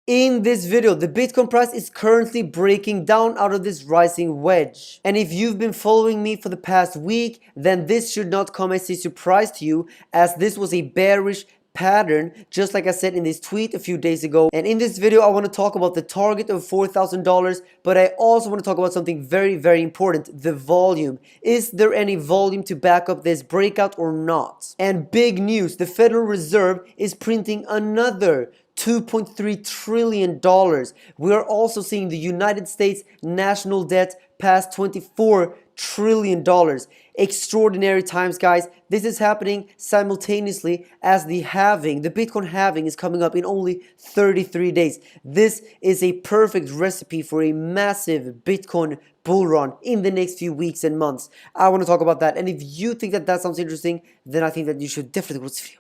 In this video, the Bitcoin price is currently breaking down out of this rising wedge. And if you've been following me for the past week, then this should not come as a surprise to you, as this was a bearish pattern, just like I said in this tweet a few days ago. And in this video, I want to talk about the target of $4,000, but I also want to talk about something very, very important: the volume. Is there any volume to back up this breakout or not? And big news, the Federal Reserve is printing another $2.3 trillion. We are also seeing the United States national debt pass $24 trillion. Extraordinary times, guys. This is happening simultaneously as the Bitcoin halving is coming up in only 33 days. This is a perfect recipe for a massive Bitcoin bull run in the next few weeks and months. I want to talk about that. And if you think that that sounds interesting, then I think that you should definitely watch this video.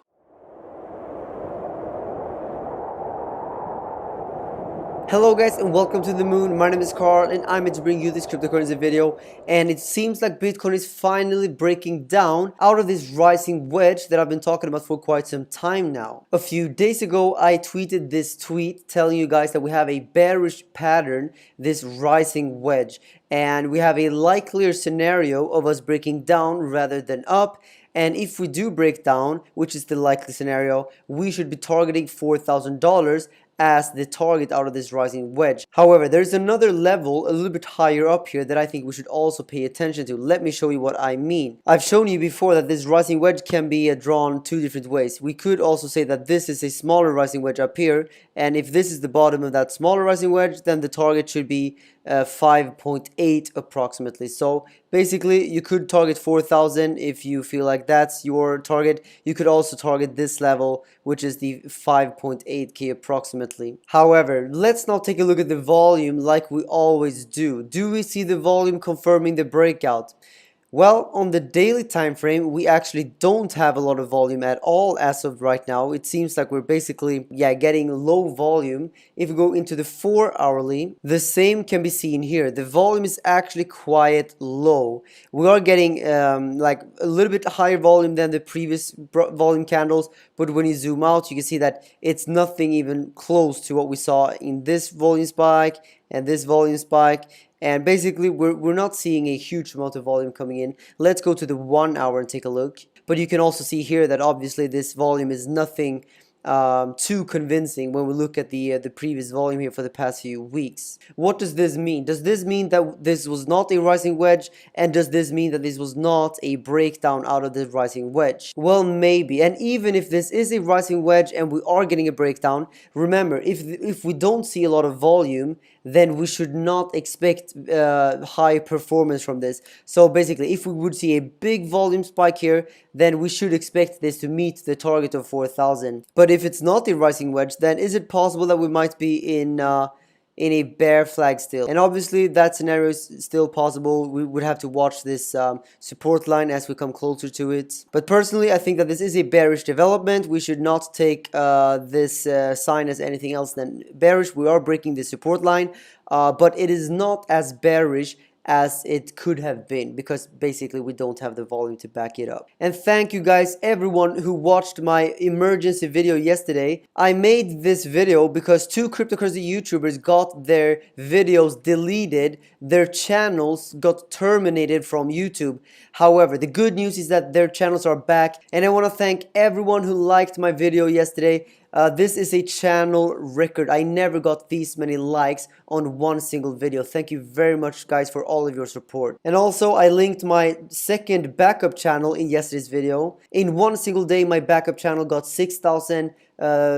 Hello guys, and welcome to the moon. My name is Carl and I'm here to bring you this cryptocurrency video. And it seems like Bitcoin is finally breaking down out of this rising wedge that I've been talking about for quite some time now. A few days ago I tweeted this tweet telling you guys that we have a bearish pattern, this rising wedge, and we have a likelier scenario of us breaking down rather than up. And if we do break down, which is the likely scenario, we should be targeting $4,000 as the target out of this rising wedge. However, there's another level a little bit higher up here that I think we should also pay attention to. Let me show you what I mean. I've shown you before that this rising wedge can be drawn two different ways. We could also say that this is a smaller rising wedge up here, and if this is the bottom of that smaller rising wedge, then the target should be 5.8 approximately. So basically you could target 4,000 if you feel like that's your target. You could also target this level, which is the 5.8k approximately. However, let's now take a look at the volume like we always do. Do we see the volume confirming the breakout? Well, on the daily time frame, we actually don't have a lot of volume at all as of right now. It seems like we're basically, getting low volume. If we go into the 4-hourly, the same can be seen here. The volume is actually quite low. We are getting like a little bit higher volume than the previous volume candles, but when you zoom out, you can see that it's nothing even close to what we saw in this volume spike and this volume spike. And basically we're not seeing a huge amount of volume coming in. Let's go to the 1 hour and take a look. But you can also see here that obviously this volume is nothing too convincing when we look at the previous volume here for the past few weeks. What does this mean? Does this mean that this was not a rising wedge? And does this mean that this was not a breakdown out of the rising wedge? Well, maybe. And even if this is a rising wedge and we are getting a breakdown, remember, if we don't see a lot of volume, then we should not expect high performance from this. So basically, if we would see a big volume spike here, then we should expect this to meet the target of 4,000. But if it's not a rising wedge, then is it possible that we might be in a bear flag still? And obviously that scenario is still possible. We would have to watch this support line as we come closer to it. But personally, I think that this is a bearish development. We should not take this sign as anything else than bearish. We are breaking the support line, but it is not as bearish as it could have been, because basically we don't have the volume to back it up. And thank you guys, everyone who watched my emergency video yesterday. I made this video because two cryptocurrency YouTubers got their videos deleted. Their channels got terminated from YouTube. However, the good news is that their channels are back, and I want to thank everyone who liked my video yesterday. This is a channel record. I never got these many likes on one single video. Thank you very much, guys, for all of your support. And also, I linked my second backup channel in yesterday's video. In one single day, my backup channel got 6,000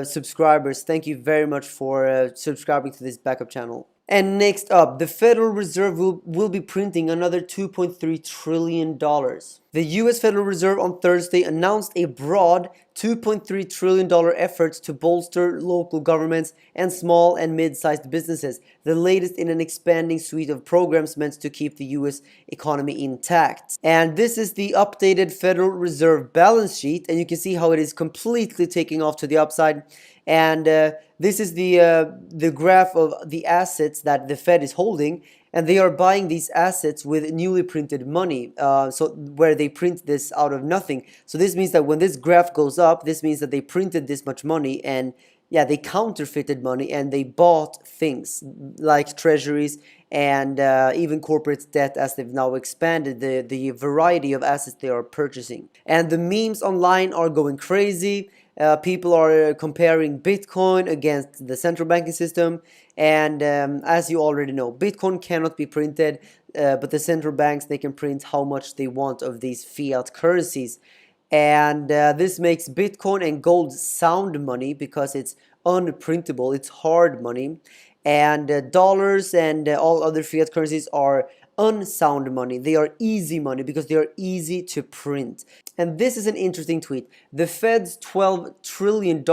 subscribers. Thank you very much for subscribing to this backup channel. And next up, the Federal Reserve will be printing another $2.3 trillion. The US Federal Reserve on Thursday announced a broad $2.3 trillion effort to bolster local governments and small and mid-sized businesses, the latest in an expanding suite of programs meant to keep the US economy intact. And this is the updated Federal Reserve balance sheet, and you can see how it is completely taking off to the upside. And this is the graph of the assets that the Fed is holding, and they are buying these assets with newly printed money, so where they print this out of nothing. So this means that when this graph goes up, this means that they printed this much money, and yeah, they counterfeited money and they bought things like treasuries and even corporate debt, as they've now expanded the variety of assets they are purchasing. And the memes online are going crazy. People are comparing Bitcoin against the central banking system. And as you already know, Bitcoin cannot be printed, but the central banks, they can print how much they want of these fiat currencies. And this makes Bitcoin and gold sound money because it's unprintable, it's hard money. And dollars and all other fiat currencies are unsound money. They are easy money because they are easy to print. And this is an interesting tweet. The Fed's $12 trillion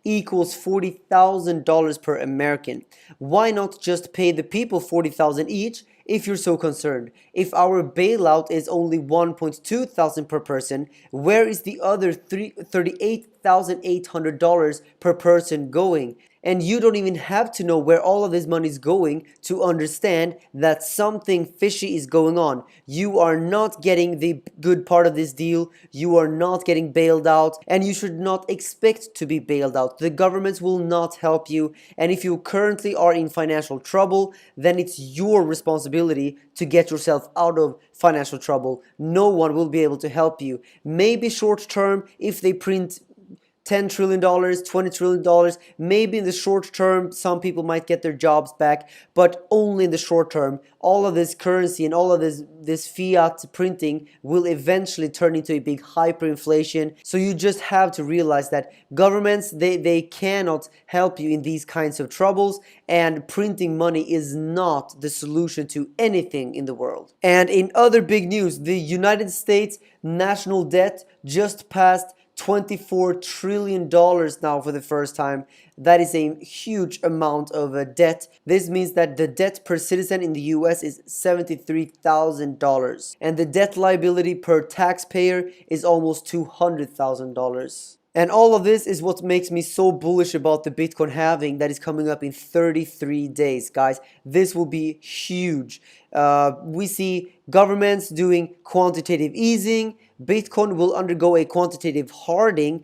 equals $40,000 per American. Why not just pay the people $40,000 each if you're so concerned? If our bailout is only $1.2 thousand per person, where is the other $38,800 per person going? And you don't even have to know where all of this money is going to understand that something fishy is going on. You are not getting the good part of this deal. You are not getting bailed out, and you should not expect to be bailed out. The governments will not help you, and if you currently are in financial trouble, then it's your responsibility to get yourself out of financial trouble. No one will be able to help you. Maybe short term, if they print $10 trillion, $20 trillion, maybe in the short term, some people might get their jobs back, but only in the short term. All of this currency and all of this fiat printing will eventually turn into a big hyperinflation. So you just have to realize that governments, they cannot help you in these kinds of troubles, and printing money is not the solution to anything in the world. And in other big news, the United States national debt just passed $24 trillion now for the first time. That is a huge amount of debt. This means that the debt per citizen in the US is $73,000, and the debt liability per taxpayer is almost $200,000. And all of this is what makes me so bullish about the Bitcoin halving that is coming up in 33 days, guys. This will be huge. We see governments doing quantitative easing. Bitcoin will undergo a quantitative hardening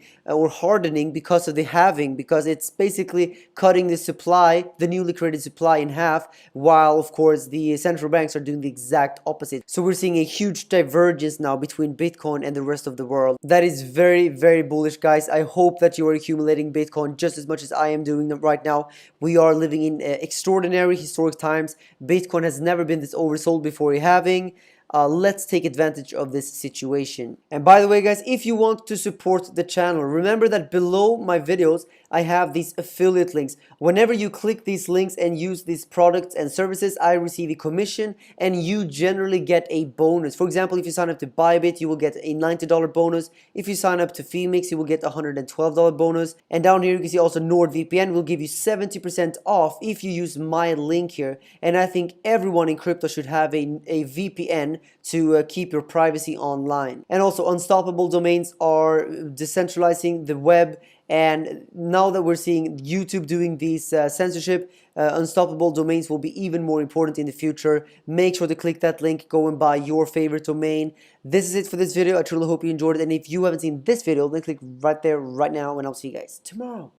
because of the halving, because it's basically cutting the supply, the newly created supply, in half, while of course the central banks are doing the exact opposite. So we're seeing a huge divergence now between Bitcoin and the rest of the world. That is very, very bullish, guys. I hope that you are accumulating Bitcoin just as much as I am doing right now. We are living in extraordinary historic times. Bitcoin has never been this oversold before a halving. Let's take advantage of this situation. And by the way, guys, if you want to support the channel, remember that below my videos I have these affiliate links. Whenever you click these links and use these products and services, I receive a commission and you generally get a bonus. For example, if you sign up to Bybit, you will get a $90 bonus. If you sign up to Phoenix, you will get a $112 bonus. And down here you can see also NordVPN will give you 70% off if you use my link here. And I think everyone in crypto should have a VPN to keep your privacy online. And also, unstoppable domains are decentralizing the web. And now that we're seeing YouTube doing these censorship, unstoppable domains will be even more important in the future. Make sure to click that link, go and buy your favorite domain. This is it for this video. I truly hope you enjoyed it. And if you haven't seen this video, then click right there right now, and I'll see you guys tomorrow.